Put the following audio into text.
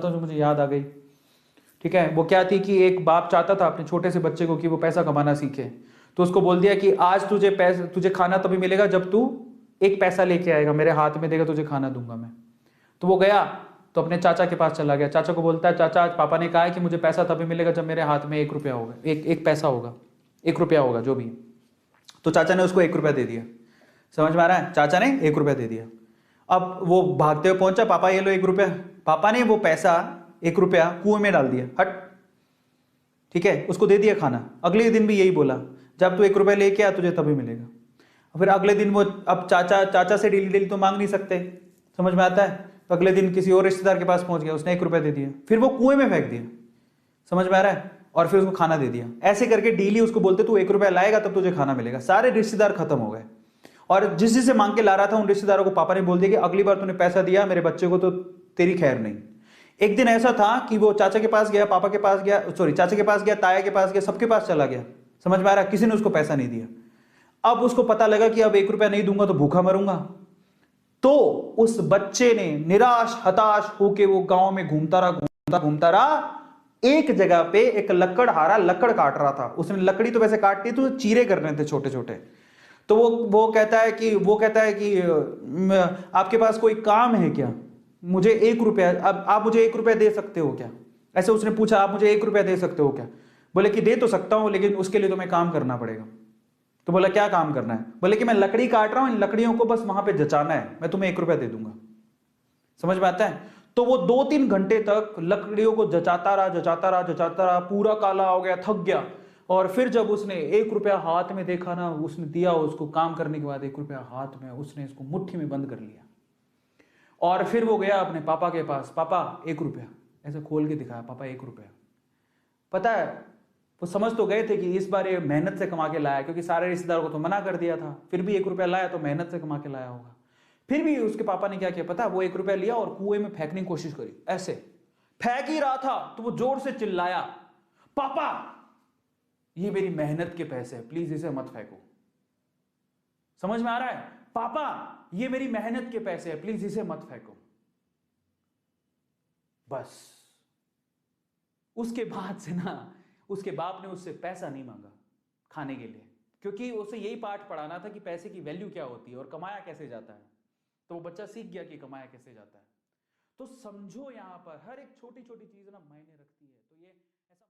तो मुझे याद आ गई। ठीक है, वो क्या थी कि एक बाप चाहता था अपने छोटे से बच्चे को कि वो पैसा कमाना सीखे, तो उसको बोल दिया कि आज तुझे खाना तभी मिलेगा जब तू एक पैसा लेके आएगा, मेरे हाथ में देगा, तुझे खाना दूंगा मैं। तो वो गया तो अपने चाचा के पास चला गया, चाचा को बोलता है चाचा आज पापा ने कहा है कि मुझे पैसा तभी मिलेगा जब मेरे हाथ में 1 रुपया होगा, एक पैसा होगा, 1 रुपया होगा जो भी। तो चाचा ने उसको 1 रुपया दे दिया। समझ में आ रहा है, चाचा ने 1 रुपया दे दिया। अब वो भागते हुए पहुंचा, पापा ये लो 1 रुपया। पापा ने वो पैसा 1 रुपया कुएं में डाल दिया, हट। ठीक है, उसको दे दिया खाना। अगले दिन भी यही बोला, जब तू 1 रुपया लेके आ तुझे तभी मिलेगा। फिर अगले दिन वो, अब चाचा से डेली डेली तो मांग नहीं सकते, समझ में आता है, तो अगले दिन किसी और रिश्तेदार के पास पहुंच गया, उसने 1 रुपया दे दिया, फिर वो कुएं में फेंक दिया। समझ में आ रहा है, और फिर उसको खाना दे दिया। ऐसे करके डेली उसको बोलते तू 1 रुपया लाएगा तब तुझे खाना मिलेगा। सारे रिश्तेदार खत्म हो गए, और जिस जिसे मांग के ला रहा था उन रिश्तेदारों को पापा ने बोल दिया कि अगली बार तूने पैसा दिया मेरे बच्चे को तो तेरी खैर नहीं। एक दिन ऐसा था कि वो चाचा के पास गया, पापा के पास गया, सॉरी चाचा के पास गया, ताया के पास गया, सबके पास चला गया। समझ में आ रहा है, किसी ने उसको पैसा नहीं दिया। अब उसको पता लगा कि अब 1 रुपया नहीं दूंगा तो भूखा मरूंगा। तो उस बच्चे ने निराश हताश होके वो गांव में घूमता रहा। एक जगह पे एक लकड़हारा लकड़ काट रहा था, उसने लकड़ी तो वैसे काटती तो चीरे करने थे छोटे छोटे। तो वो कहता है कि आपके पास कोई काम है क्या, मुझे 1 रुपया, अब आप मुझे 1 रुपया दे सकते हो क्या, ऐसे उसने पूछा, आप मुझे 1 रुपया दे सकते हो क्या। बोले कि दे तो सकता हूं लेकिन उसके लिए तुम्हें काम करना पड़ेगा। तो बोला क्या काम करना है, बोले कि मैं लकड़ी काट रहा हूं, इन लकड़ियों को बस वहां पे जचाना है, मैं तुम्हें 1 रुपया दे दूंगा। समझ में आता है। तो वो 2-3 घंटे तक लकड़ियों को जचाता रहा, पूरा काला हो गया, थक गया। और फिर जब उसने 1 रुपया हाथ में देखा ना, उसने दिया उसको काम करने के बाद 1 रुपया हाथ में, उसने इसको मुट्ठी में बंद कर लिया। और फिर वो गया अपने पापा के पास, पापा 1 रुपया, ऐसे खोल के दिखाया, पापा 1 रुपया। पता है, वो समझ तो गए थे कि इस बार ये मेहनत से कमा के लाया, क्योंकि सारे रिश्तेदारों को तो मना कर दिया था, फिर भी 1 रुपया लाया तो मेहनत से कमा के लाया होगा। फिर भी उसके पापा ने क्या किया पता, वो 1 रुपया लिया और कुएं में फेंकने की कोशिश करी। ऐसे फेंक ही रहा था तो वो जोर से चिल्लाया, पापा ये मेरी मेहनत के पैसे हैं, प्लीज इसे मत फेंको। समझ में आ रहा है, पापा ये मेरी मेहनत के पैसे हैं, प्लीज इसे मत फेंको। बस उसके बाद से ना, उसके बाप ने उससे पैसा नहीं मांगा खाने के लिए, क्योंकि उसे यही पाठ पढ़ाना था कि पैसे की वैल्यू क्या होती है और कमाया कैसे जाता है। तो वो बच्चा सीख गया कि कमाया कैसे जाता है। तो समझो यहां पर हर एक छोटी छोटी चीज ना मायने रखती है।